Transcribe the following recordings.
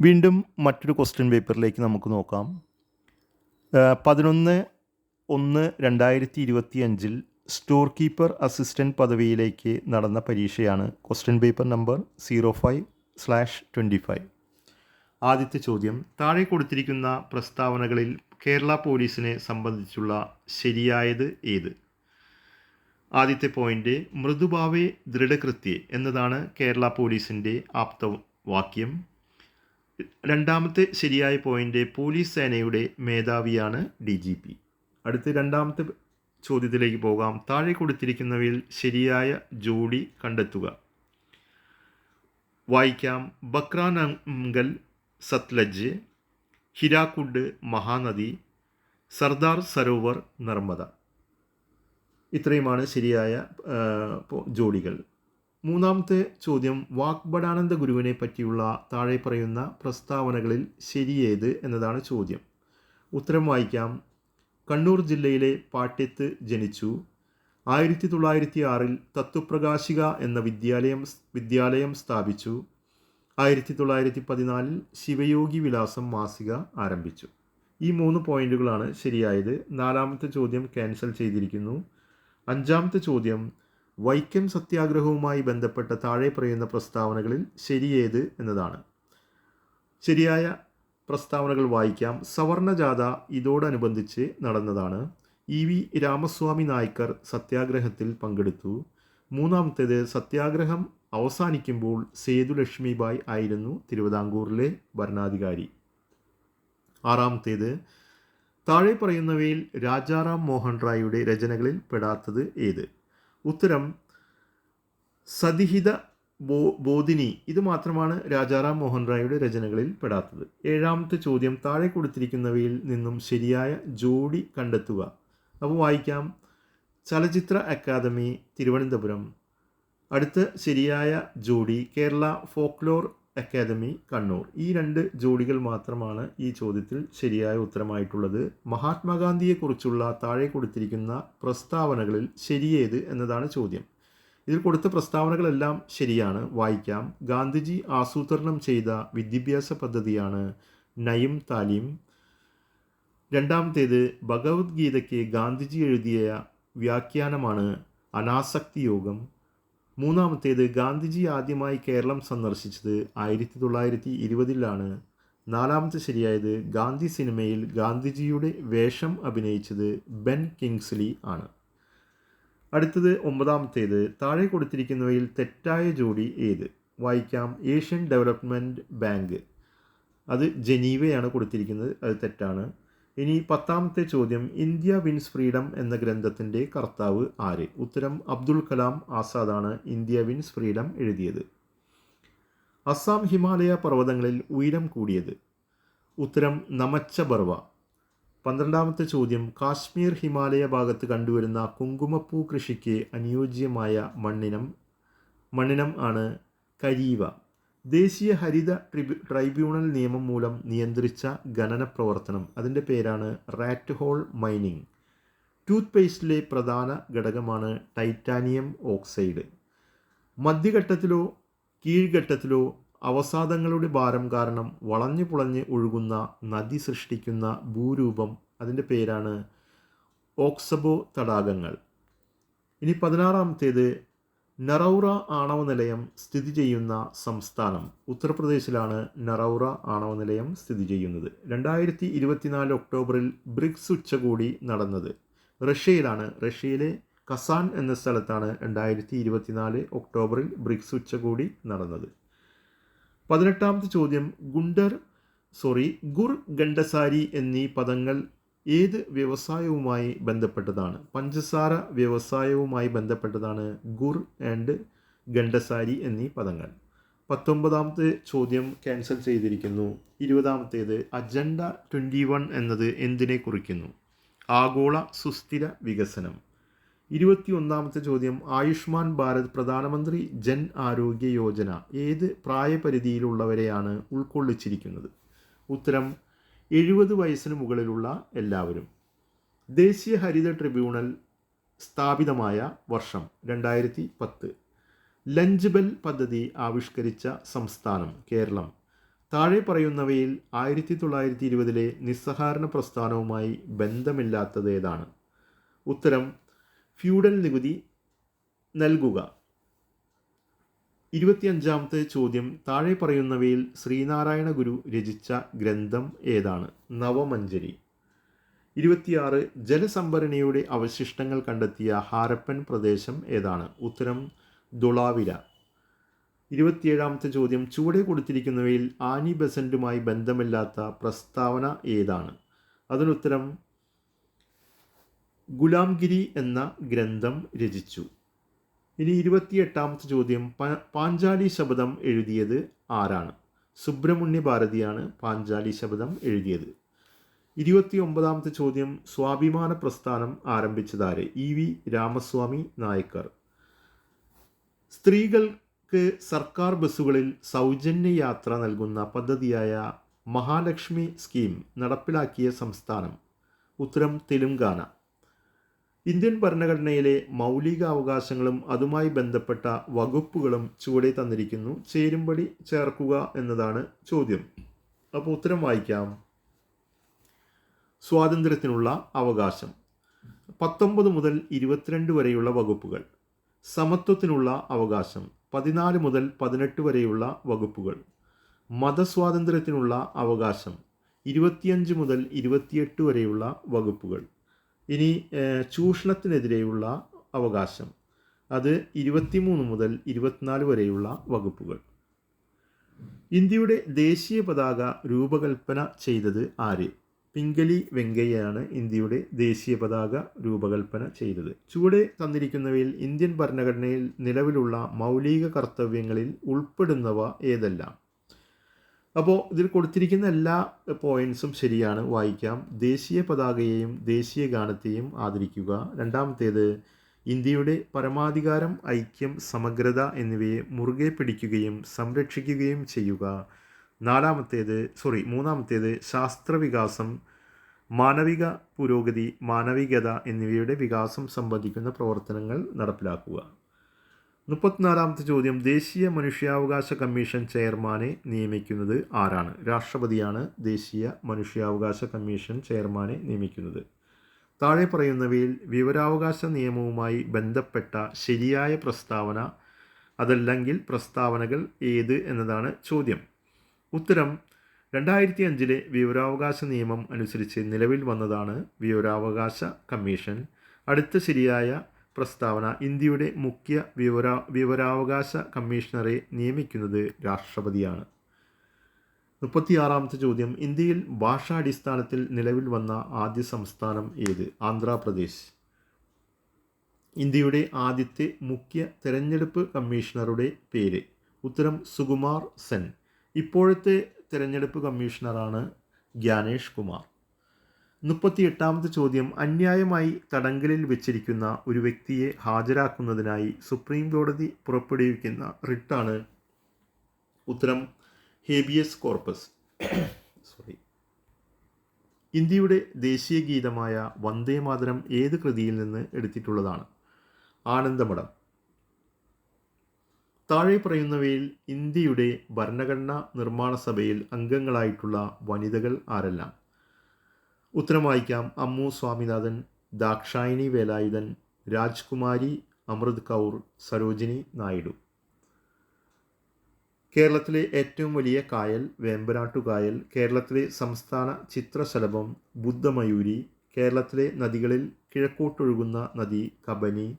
വീണ്ടും മറ്റൊരു ക്വസ്റ്റ്യൻ പേപ്പറിലേക്ക് നമുക്ക് നോക്കാം. 11/1/2025 സ്റ്റോർ കീപ്പർ അസിസ്റ്റൻറ്റ് പദവിയിലേക്ക് നടന്ന പരീക്ഷയാണ് ക്വസ്റ്റ്യൻ പേപ്പർ നമ്പർ 05/25. ആദ്യത്തെ ചോദ്യം: താഴെ കൊടുത്തിരിക്കുന്ന പ്രസ്താവനകളിൽ കേരള പോലീസിനെ സംബന്ധിച്ചുള്ള ശരിയായത് ഏത്? ആദ്യത്തെ പോയിന്റ്, മൃദുഭാവേ ദൃഢകൃത്യേ എന്നതാണ് കേരള പോലീസിൻ്റെ ആപ്തവാക്യം. രണ്ടാമത്തെ ശരിയായ പോയിന്റ്, പോലീസ് സേനയുടെ മേധാവിയാണ് DGP. അടുത്ത രണ്ടാമത്തെ ചോദ്യത്തിലേക്ക് പോകാം. താഴെ കൊടുത്തിരിക്കുന്നവയിൽ ശരിയായ ജോഡി കണ്ടെത്തുക. വായിക്കാം. ബക്രാനങ്കൽ സത്ലജ്, ഹിരാക്കുഡ് മഹാനദി, സർദാർ സരോവർ നർമ്മദ. ഇത്രയുമാണ് ശരിയായ ജോഡികൾ. മൂന്നാമത്തെ ചോദ്യം, വാഗ്ബടാനന്ദ ഗുരുവിനെ പറ്റിയുള്ള താഴെ പറയുന്ന പ്രസ്താവനകളിൽ ശരിയേത് എന്നതാണ് ചോദ്യം. ഉത്തരം വായിക്കാം. കണ്ണൂർ ജില്ലയിലെ പാട്യത്ത് ജനിച്ചു. 1906 തത്വപ്രകാശിക എന്ന വിദ്യാലയം സ്ഥാപിച്ചു. 1914 ശിവയോഗി വിലാസം മാസിക ആരംഭിച്ചു. ഈ 3 പോയിന്റുകളാണ് ശരിയായത്. നാലാമത്തെ ചോദ്യം ക്യാൻസൽ ചെയ്തിരിക്കുന്നു. അഞ്ചാമത്തെ ചോദ്യം, വൈക്കം സത്യാഗ്രഹവുമായി ബന്ധപ്പെട്ട താഴെ പറയുന്ന പ്രസ്താവനകളിൽ ശരിയേത് എന്നതാണ്. ശരിയായ പ്രസ്താവനകൾ വായിക്കാം. സവർണജാഥ ഇതോടനുബന്ധിച്ച് നടന്നതാണ്. EV രാമസ്വാമി നായ്ക്കർ സത്യാഗ്രഹത്തിൽ പങ്കെടുത്തു. മൂന്നാമത്തേത്, സത്യാഗ്രഹം അവസാനിക്കുമ്പോൾ സേതുലക്ഷ്മിബായ് ആയിരുന്നു തിരുവിതാംകൂറിലെ ഭരണാധികാരി. ആറാമത്തേത്, താഴെ പറയുന്നവയിൽ രാജാറാം മോഹൻ റായിയുടെ രചനകളിൽ പെടാത്തത് ഏത്? ഉത്തരം സതിഹിത ബോധിനി. ഇത് മാത്രമാണ് രാജാറാം മോഹൻ റായിയുടെ രചനകളിൽ പെടാത്തത്. ഏഴാമത്തെ ചോദ്യം, താഴെ കൊടുത്തിരിക്കുന്നവയിൽ നിന്നും ശരിയായ ജോഡി കണ്ടെത്തുക. അപ്പോൾ വായിക്കാം. ചലച്ചിത്ര അക്കാദമി തിരുവനന്തപുരം. അടുത്ത ശരിയായ ജോഡി കേരള ഫോക്ലോർ അക്കാദമി കണ്ണൂർ. ഈ 2 ജോഡികൾ മാത്രമാണ് ഈ ചോദ്യത്തിൽ ശരിയായ ഉത്തരമായിട്ടുള്ളത്. മഹാത്മാഗാന്ധിയെക്കുറിച്ചുള്ള താഴെ കൊടുത്തിരിക്കുന്ന പ്രസ്താവനകളിൽ ശരിയേത് എന്നതാണ് ചോദ്യം. ഇതിൽ കൊടുത്ത പ്രസ്താവനകളെല്ലാം ശരിയാണ്. വായിക്കാം. ഗാന്ധിജി ആസൂത്രണം ചെയ്ത വിദ്യാഭ്യാസ പദ്ധതിയാണ് നയം താലീം. രണ്ടാമത്തേത്, ഭഗവത്ഗീതയ്ക്ക് ഗാന്ധിജി എഴുതിയ വ്യാഖ്യാനമാണ് അനാസക്തി യോഗം. മൂന്നാമത്തേത്, ഗാന്ധിജി ആദ്യമായി കേരളം സന്ദർശിച്ചത് 1920 നാലാമത്തെ ശരിയായത്, ഗാന്ധി സിനിമയിൽ ഗാന്ധിജിയുടെ വേഷം അഭിനയിച്ചത് ബെൻ കിങ്സ്ലി ആണ്. അടുത്തത് 9ാമത്തേത്, താഴെ കൊടുത്തിരിക്കുന്നവയിൽ തെറ്റായ ജോഡി ഏത്? വായിക്കാം. ഏഷ്യൻ ഡെവലപ്മെൻറ്റ് ബാങ്ക്, അത് ജനീവയാണ് കൊടുത്തിരിക്കുന്നത്, അത് തെറ്റാണ്. ഇനി 10ാമത്തെ ചോദ്യം, ഇന്ത്യ വിൻസ് ഫ്രീഡം എന്ന ഗ്രന്ഥത്തിൻ്റെ കർത്താവ് ആര്? ഉത്തരം അബ്ദുൽ കലാം ആസാദാണ് ഇന്ത്യ വിൻസ് ഫ്രീഡം എഴുതിയത്. അസം ഹിമാലയ പർവ്വതങ്ങളിൽ ഉയരം കൂടിയത്? ഉത്തരം നമച്ച ബർവ. 12ാമത്തെ ചോദ്യം, കാശ്മീർ ഹിമാലയ ഭാഗത്ത് കണ്ടുവരുന്ന കുങ്കുമപ്പൂ കൃഷിക്ക് അനുയോജ്യമായ മണ്ണിനം ആണ് കരീവ. ദേശീയ ഹരിത ട്രൈബ്യൂണൽ നിയമം മൂലം നിയന്ത്രിച്ച ഖനന പ്രവർത്തനം, അതിൻ്റെ പേരാണ് റാറ്റ് ഹോൾ മൈനിങ്. ടൂത്ത് പേസ്റ്റിലെ പ്രധാന ഘടകമാണ് ടൈറ്റാനിയം ഓക്സൈഡ്. മധ്യഘട്ടത്തിലോ കീഴ്ഘട്ടത്തിലോ അവസാദങ്ങളുടെ ഭാരം കാരണം വളഞ്ഞു പുളഞ്ഞ് ഒഴുകുന്ന നദി സൃഷ്ടിക്കുന്ന ഭൂരൂപം, അതിൻ്റെ പേരാണ് ഓക്സബോ തടാകങ്ങൾ. ഇനി 16ാമത്തേത്, നറൗറ ആണവ നിലയം സ്ഥിതി ചെയ്യുന്ന സംസ്ഥാനം? ഉത്തർപ്രദേശിലാണ് നറൗറ ആണവ നിലയം സ്ഥിതി ചെയ്യുന്നത്. 2024 ഒക്ടോബറിൽ ബ്രിക്സ് ഉച്ചകോടി നടന്നത് റഷ്യയിലാണ്. റഷ്യയിലെ കസാൻ എന്ന സ്ഥലത്താണ് 2024 ഒക്ടോബറിൽ ബ്രിക്സ് ഉച്ചകോടി നടന്നത്. 18ാമത്തെ ചോദ്യം, ഗുർ ഗണ്ഡസാരി എന്നീ പദങ്ങൾ ഏത് വ്യവസായവുമായി ബന്ധപ്പെട്ടതാണ്? പഞ്ചസാര വ്യവസായവുമായി ബന്ധപ്പെട്ടതാണ് ഗുർ ആൻഡ് ഗണ്ഡസാരി എന്നീ പദങ്ങൾ. 19ാമത്തെ ചോദ്യം ക്യാൻസൽ ചെയ്തിരിക്കുന്നു. 20ാമത്തേത്, അജണ്ട 21 എന്നത് എന്തിനെ കുറിക്കുന്നു? ആഗോള സുസ്ഥിര വികസനം. 21ാമത്തെ ചോദ്യം, ആയുഷ്മാൻ ഭാരത് പ്രധാനമന്ത്രി ജൻ ആരോഗ്യ യോജന ഏത് പ്രായപരിധിയിലുള്ളവരെയാണ് ഉൾക്കൊള്ളിച്ചിരിക്കുന്നത്? ഉത്തരം 70 വയസ്സിന് മുകളിലുള്ള എല്ലാവരും. ദേശീയ ഹരിത ട്രിബ്യൂണൽ സ്ഥാപിതമായ വർഷം 2010. ലഞ്ച് ബെൽ പദ്ധതി ആവിഷ്കരിച്ച സംസ്ഥാനം കേരളം. താഴെ പറയുന്നവയിൽ 1920 നിസ്സഹകരണ പ്രസ്ഥാനവുമായി ബന്ധമില്ലാത്തത് ഏതാണ്? ഉത്തരം ഫ്യൂഡൽ നികുതി നൽകുക. 25ാമത്തെ ചോദ്യം താഴെ പറയുന്നവയിൽ ശ്രീനാരായണ ഗുരു രചിച്ച ഗ്രന്ഥം ഏതാണ്? നവമഞ്ജരി. 26 ജലസംഭരണിയുടെ അവശിഷ്ടങ്ങൾ കണ്ടെത്തിയ ഹാരപ്പൻ പ്രദേശം ഏതാണ്? ഉത്തരം ധുളാവിര. 27ാമത്തെ ചോദ്യം ചുവടെ കൊടുത്തിരിക്കുന്നവയിൽ ആനി ബെസന്റുമായി ബന്ധമില്ലാത്ത പ്രസ്താവന ഏതാണ്? അതിനുത്തരം ഗുലാംഗിരി എന്ന ഗ്രന്ഥം രചിച്ചു. ഇനി 28ാമത്തെ ചോദ്യം പാഞ്ചാലി ശബദം എഴുതിയത് ആരാണ്? സുബ്രഹ്മണ്യ ഭാരതിയാണ് പാഞ്ചാലി ശബദം എഴുതിയത്. 29ാമത്തെ ചോദ്യം സ്വാഭിമാന പ്രസ്ഥാനം ആരംഭിച്ചതാര്? EV രാമസ്വാമി നായ്ക്കർ. സ്ത്രീകൾക്ക് സർക്കാർ ബസ്സുകളിൽ സൗജന്യ യാത്ര നൽകുന്ന പദ്ധതിയായ മഹാലക്ഷ്മി സ്കീം നടപ്പിലാക്കിയ സംസ്ഥാനം? ഉത്തരം തെലുങ്കാന. ഇന്ത്യൻ ഭരണഘടനയിലെ മൗലിക അവകാശങ്ങളും അതുമായി ബന്ധപ്പെട്ട വകുപ്പുകളും ചുവടെ തന്നിരിക്കുന്നു. ചേരുംപടി ചേർക്കുക എന്നതാണ് ചോദ്യം. അപ്പോൾ ഉത്തരം വായിക്കാം. സ്വാതന്ത്ര്യത്തിനുള്ള അവകാശം 19 മുതൽ 22 വരെയുള്ള വകുപ്പുകൾ. സമത്വത്തിനുള്ള അവകാശം 14 മുതൽ 18 വരെയുള്ള വകുപ്പുകൾ. മതസ്വാതന്ത്ര്യത്തിനുള്ള അവകാശം 25 മുതൽ 28 വരെയുള്ള വകുപ്പുകൾ. ഇനി ചൂഷണത്തിനെതിരെയുള്ള അവകാശം അത് 23 മുതൽ 24 വരെയുള്ള വകുപ്പുകൾ. ഇന്ത്യയുടെ ദേശീയ പതാക രൂപകൽപ്പന ചെയ്തത് ആര്? പിംഗലി വെങ്കയ്യയാണ് ഇന്ത്യയുടെ ദേശീയ പതാക രൂപകൽപ്പന ചെയ്തത്. ചുവടെ തന്നിരിക്കുന്നവയിൽ ഇന്ത്യൻ ഭരണഘടനയിൽ നിലവിലുള്ള മൗലിക കർത്തവ്യങ്ങളിൽ ഉൾപ്പെടുന്നവ ഏതെല്ലാം? അപ്പോൾ ഇതിൽ കൊടുത്തിരിക്കുന്ന എല്ലാ പോയിൻറ്സും ശരിയാണ്. വായിക്കാം. ദേശീയ പതാകയെയും ദേശീയ ഗാനത്തെയും ആദരിക്കുക. രണ്ടാമത്തേത് ഇന്ത്യയുടെ പരമാധികാരം, ഐക്യം, സമഗ്രത എന്നിവയെ മുറുകെ പിടിക്കുകയും സംരക്ഷിക്കുകയും ചെയ്യുക. മൂന്നാമത്തേത് ശാസ്ത്രവികാസം, മാനവിക പുരോഗതി, മാനവികത എന്നിവയുടെ വികാസം സംബന്ധിക്കുന്ന പ്രവർത്തനങ്ങൾ നടപ്പിലാക്കുക. 34ാമത്തെ ചോദ്യം ദേശീയ മനുഷ്യാവകാശ കമ്മീഷൻ ചെയർമാനെ നിയമിക്കുന്നത് ആരാണ്? രാഷ്ട്രപതിയാണ് ദേശീയ മനുഷ്യാവകാശ കമ്മീഷൻ ചെയർമാനെ നിയമിക്കുന്നത്. താഴെ പറയുന്നവയിൽ വിവരാവകാശ നിയമവുമായി ബന്ധപ്പെട്ട ശരിയായ പ്രസ്താവന അതല്ലെങ്കിൽ പ്രസ്താവനകൾ ഏത് എന്നതാണ് ചോദ്യം. ഉത്തരം 2005 വിവരാവകാശ നിയമം അനുസരിച്ച് നിലവിൽ വന്നതാണ് വിവരാവകാശ കമ്മീഷൻ. അടുത്ത ശരിയായ പ്രസ്താവന ഇന്ത്യയുടെ മുഖ്യ വിവരാവകാശ കമ്മീഷണറെ നിയമിക്കുന്നത് രാഷ്ട്രപതിയാണ്. 36ാമത്തെ ചോദ്യം ഇന്ത്യയിൽ ഭാഷാടിസ്ഥാനത്തിൽ നിലവിൽ വന്ന ആദ്യ സംസ്ഥാനം ഏത്? ആന്ധ്രാപ്രദേശ്. ഇന്ത്യയുടെ ആദ്യത്തെ മുഖ്യ തെരഞ്ഞെടുപ്പ് കമ്മീഷണറുടെ പേര്? ഉത്തരം സുകുമാർ സെൻ. ഇപ്പോഴത്തെ തെരഞ്ഞെടുപ്പ് കമ്മീഷണറാണ് ഗ്യാനേഷ് കുമാർ. 38ാമത്തെ ചോദ്യം അന്യായമായി തടങ്കലിൽ വെച്ചിരിക്കുന്ന ഒരു വ്യക്തിയെ ഹാജരാക്കുന്നതിനായി സുപ്രീം കോടതി പുറപ്പെടുവിക്കുന്ന റിട്ടാണ്? ഉത്തരം ഹേബിയസ് കോർപ്പസ്. ഇന്ത്യയുടെ ദേശീയ ഗീതമായ വന്ദേ മാതരം ഏത് കൃതിയിൽ നിന്ന് എടുത്തിട്ടുള്ളതാണ്? ആനന്ദമഠം. താഴെ പറയുന്നവയിൽ ഇന്ത്യയുടെ ഭരണഘടനാ നിർമ്മാണ സഭയിൽ അംഗങ്ങളായിട്ടുള്ള വനിതകൾ ആരെല്ലാം? ഉത്തരം വായിക്കാം. അമ്മു സ്വാമിനാഥൻ, ദാക്ഷായിനി വേലായുധൻ, രാജ്കുമാരി അമൃത് കൗർ, സരോജിനി നായിഡു. കേരളത്തിലെ ഏറ്റവും വലിയ കായൽ വേമ്പനാട്ടുകായൽ. കേരളത്തിലെ സംസ്ഥാന ചിത്രശലഭം ബുദ്ധമയൂരി. കേരളത്തിലെ നദികളിൽ കിഴക്കോട്ടൊഴുകുന്ന നദി കബനി.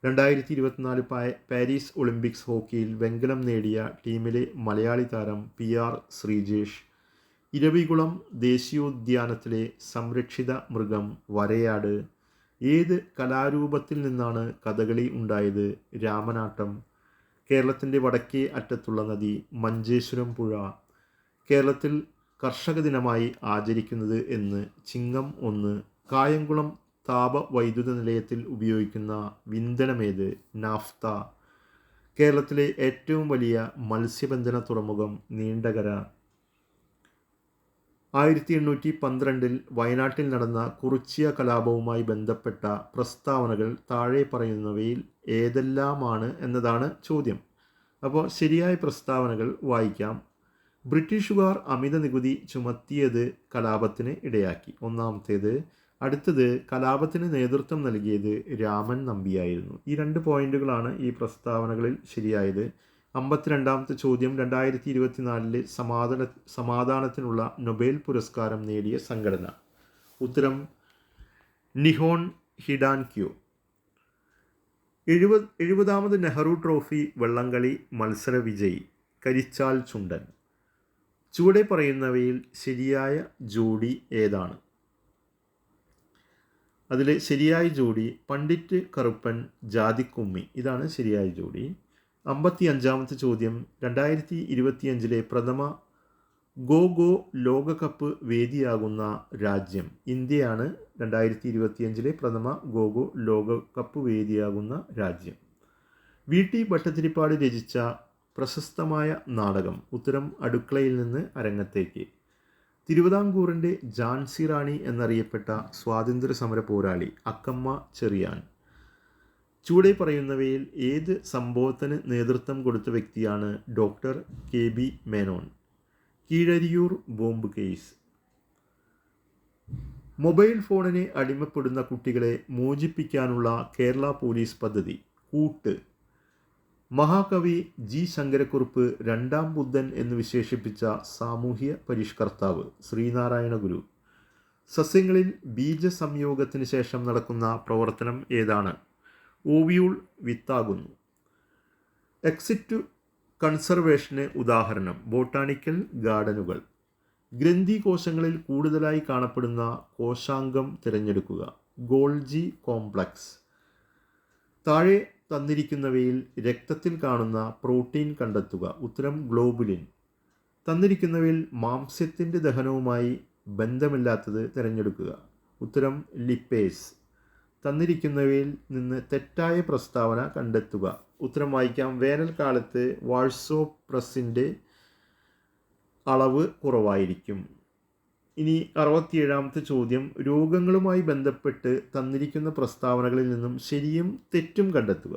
2024 പാരീസ് ഒളിമ്പിക്സ് ഹോക്കിയിൽ വെങ്കലം നേടിയ ടീമിലെ മലയാളി താരം PR ശ്രീജേഷ്. ഇരവികുളം ദേശീയോദ്യാനത്തിലെ സംരക്ഷിത മൃഗം വരയാട്. ഏത് കലാരൂപത്തിൽ നിന്നാണ് കഥകളി ഉണ്ടായത്? രാമനാട്ടം. കേരളത്തിൻ്റെ വടക്കേ അറ്റത്തുള്ള നദി മഞ്ചേശ്വരം പുഴ. കേരളത്തിൽ കർഷക ദിനമായി ആചരിക്കുന്നത് എന്ന്? ചിങ്ങം 1. കായംകുളം താപവൈദ്യുത നിലയത്തിൽ ഉപയോഗിക്കുന്ന ഇന്ധനമേത്? നാഫ്ത. കേരളത്തിലെ ഏറ്റവും വലിയ മത്സ്യബന്ധന തുറമുഖം നീണ്ടകര. 1812 വയനാട്ടിൽ നടന്ന കുറിച്യ കലാപവുമായി ബന്ധപ്പെട്ട പ്രസ്താവനകൾ താഴെ പറയുന്നവയിൽ ഏതെല്ലാമാണ് എന്നതാണ് ചോദ്യം. അപ്പോൾ ശരിയായ പ്രസ്താവനകൾ വായിക്കാം. ബ്രിട്ടീഷുകാർ അമിത നികുതി ചുമത്തിയത് കലാപത്തിന് ഇടയാക്കി. ഒന്നാമത്തേത്. അടുത്തത്, കലാപത്തിന് നേതൃത്വം നൽകിയത് രാമൻ നമ്പിയായിരുന്നു. ഈ 2 പോയിന്റുകളാണ് ഈ പ്രസ്താവനകളിൽ ശരിയായത്. 52ാമത്തെ ചോദ്യം, 2024 സമാധാനത്തിനുള്ള നൊബേൽ പുരസ്കാരം നേടിയ സംഘടന. ഉത്തരം നിഹോൺ ഹിഡാൻക്യോ. 70ാമത് നെഹ്റു ട്രോഫി വള്ളംകളി മത്സര വിജയി കരിച്ചാൽ ചുണ്ടൻ. ചുവടെ പറയുന്നവയിൽ ശരിയായ ജോഡി ഏതാണ്? അതിൽ ശരിയായ ജോഡി പണ്ഡിറ്റ് കറുപ്പൻ ജാതിക്കുമ്മി. ഇതാണ് ശരിയായ ജോഡി. 55ാമത്തെ ചോദ്യം, 2025 പ്രഥമ ഗോ ലോകകപ്പ് വേദിയാകുന്ന രാജ്യം. ഇന്ത്യയാണ് 2025 പ്രഥമ ഗോ ലോകകപ്പ് വേദിയാകുന്ന രാജ്യം. VT ഭട്ടതിരിപ്പാട് രചിച്ച പ്രശസ്തമായ നാടകം. ഉത്തരം അടുക്കളയിൽ നിന്ന് അരങ്ങത്തേക്ക്. തിരുവിതാംകൂറിൻ്റെ ഝാൻസി റാണി എന്നറിയപ്പെട്ട സ്വാതന്ത്ര്യ സമര പോരാളി അക്കമ്മ ചെറിയാൻ. ചുവടെ പറയുന്നവയിൽ ഏത് സംഭവത്തിന് നേതൃത്വം കൊടുത്ത വ്യക്തിയാണ് doctor KB Menon? Keezhariyur bomb case. Mobile ഫോണിന് അടിമപ്പെടുന്ന കുട്ടികളെ മോചിപ്പിക്കാനുള്ള കേരള പോലീസ് പദ്ധതി കൂട്ട്. മഹാകവി G. ശങ്കരക്കുറുപ്പ് 2ാം ബുദ്ധൻ എന്ന് വിശേഷിപ്പിച്ച സാമൂഹ്യ പരിഷ്കർത്താവ് ശ്രീനാരായണ ഗുരു. സസ്യങ്ങളിൽ ബീജസംയോഗത്തിന് ശേഷം നടക്കുന്ന പ്രവർത്തനം ഏതാണ്? ഓവ്യൂൾ വിത്താകുന്നു. എക്സിറ്റ് കൺസർവേഷന് ഉദാഹരണം ബോട്ടാണിക്കൽ ഗാർഡനുകൾ. ഗ്രന്ഥി കോശങ്ങളിൽ കൂടുതലായി കാണപ്പെടുന്ന കോശാംഗം തിരഞ്ഞെടുക്കുക. Golgi complex. താഴെ തന്നിരിക്കുന്നവയിൽ രക്തത്തിൽ കാണുന്ന പ്രോട്ടീൻ കണ്ടെത്തുക. ഉത്തരം ഗ്ലോബുലിൻ. തന്നിരിക്കുന്നവയിൽ മാംസ്യത്തിൻ്റെ ദഹനവുമായി ബന്ധമില്ലാത്തത് തിരഞ്ഞെടുക്കുക. ഉത്തരം ലിപ്പേസ്. തന്നിരിക്കുന്നവയിൽ നിന്ന് തെറ്റായ പ്രസ്താവന കണ്ടെത്തുക. ഉത്തരം വായിക്കാം. വേനൽക്കാലത്ത് വാഴ്സോ പ്രസിൻ്റെ അളവ് കുറവായിരിക്കും. ഇനി 67ാമത്തെ ചോദ്യം, രോഗങ്ങളുമായി ബന്ധപ്പെട്ട് തന്നിരിക്കുന്ന പ്രസ്താവനകളിൽ നിന്നും ശരിയും തെറ്റും കണ്ടെത്തുക.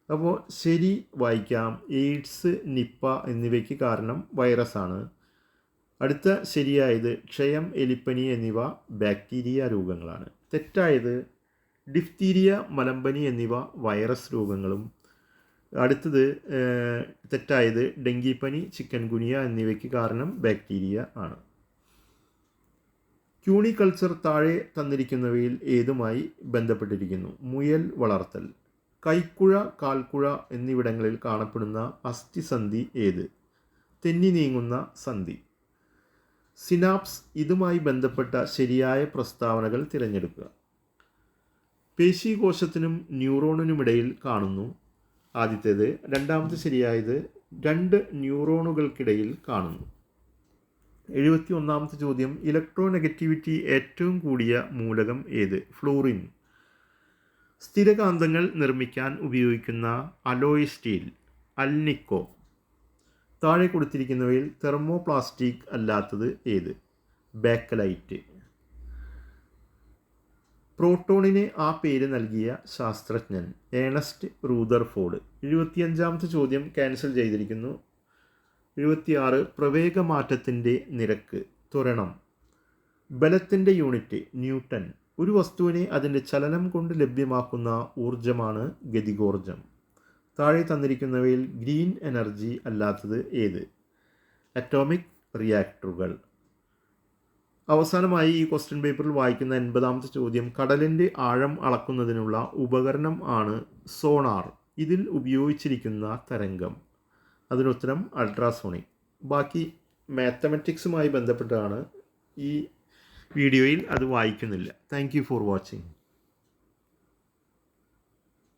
അപ്പോൾ ശരി വായിക്കാം. എയ്ഡ്സ്, നിപ്പ എന്നിവയ്ക്ക് കാരണം വൈറസാണ്. അടുത്ത ശരിയായത് ക്ഷയം, എലിപ്പനി എന്നിവ ബാക്ടീരിയ രോഗങ്ങളാണ്. തെറ്റായത് ഡിഫ്തീരിയ, മലമ്പനി എന്നിവ വൈറസ് രോഗങ്ങളും. അടുത്തത് തെറ്റായത് ഡെങ്കിപ്പനി, ചിക്കൻ ഗുനിയ എന്നിവയ്ക്ക് കാരണം ബാക്ടീരിയ ആണ്. ക്യൂണിക്കൾച്ചർ താഴെ തന്നിരിക്കുന്നവയിൽ ഏതുമായി ബന്ധപ്പെട്ടിരിക്കുന്നു? മുയൽ വളർത്തൽ. കൈക്കുഴ, കാൽക്കുഴ എന്നിവിടങ്ങളിൽ കാണപ്പെടുന്ന അസ്ഥിസന്ധി ഏത്? തെന്നി നീങ്ങുന്ന സന്ധി. സിനാപ്സ്. ഇതുമായി ബന്ധപ്പെട്ട ശരിയായ പ്രസ്താവനകൾ തിരഞ്ഞെടുക്കുക. പേശീകോശത്തിനും ന്യൂറോണിനുമിടയിൽ കാണുന്നു. ആദ്യത്തേത്. രണ്ടാമത്തെ ശരിയായത് 2 ന്യൂറോണുകൾക്കിടയിൽ കാണുന്നു. 71ാമത്തെ ചോദ്യം, ഇലക്ട്രോനെഗറ്റിവിറ്റി ഏറ്റവും കൂടിയ മൂലകം ഏത്? ഫ്ലൂറിൻ. സ്ഥിരകാന്തങ്ങൾ നിർമ്മിക്കാൻ ഉപയോഗിക്കുന്ന അലോയ് സ്റ്റീൽ. അൽനിക്കോ. താഴെ കൊടുത്തിരിക്കുന്നവയിൽ തെർമോപ്ലാസ്റ്റിക് അല്ലാത്തത് ഏത്? ബാക്കലൈറ്റ്. പ്രോട്ടോണിന് ആ പേര് നൽകിയ ശാസ്ത്രജ്ഞൻ ഏണസ്റ്റ് റൂദർഫോർഡ്. 75ാമത്തെ ചോദ്യം ക്യാൻസൽ ചെയ്തിരിക്കുന്നു. 76 പ്രവേഗമാറ്റത്തിൻ്റെ നിരക്ക്. ത്വരണം. ബലത്തിൻ്റെ യൂണിറ്റ് ന്യൂട്ടൺ. ഒരു വസ്തുവിനെ അതിൻ്റെ ചലനം കൊണ്ട് ലഭ്യമാക്കുന്ന ഊർജമാണ് ഗതികോർജം. താഴെ തന്നിരിക്കുന്നവയിൽ ഗ്രീൻ എനർജി അല്ലാത്തത് ഏത്? അറ്റോമിക് റിയാക്ടറുകൾ. അവസാനമായി ഈ ക്വസ്റ്റ്യൻ പേപ്പറിൽ വായിക്കുന്ന 80ാമത്തെ ചോദ്യം, കടലിൻ്റെ ആഴം അളക്കുന്നതിനുള്ള ഉപകരണം ആണ് സോണാർ. ഇതിൽ ഉപയോഗിച്ചിരിക്കുന്ന തരംഗം. അതിനുത്തരം അൾട്രാസോണിക്. ബാക്കി മാത്തമാറ്റിക്സുമായി ബന്ധപ്പെട്ടാണ്. ഈ വീഡിയോയിൽ അത് വായിക്കുന്നില്ല. Thank you for watching.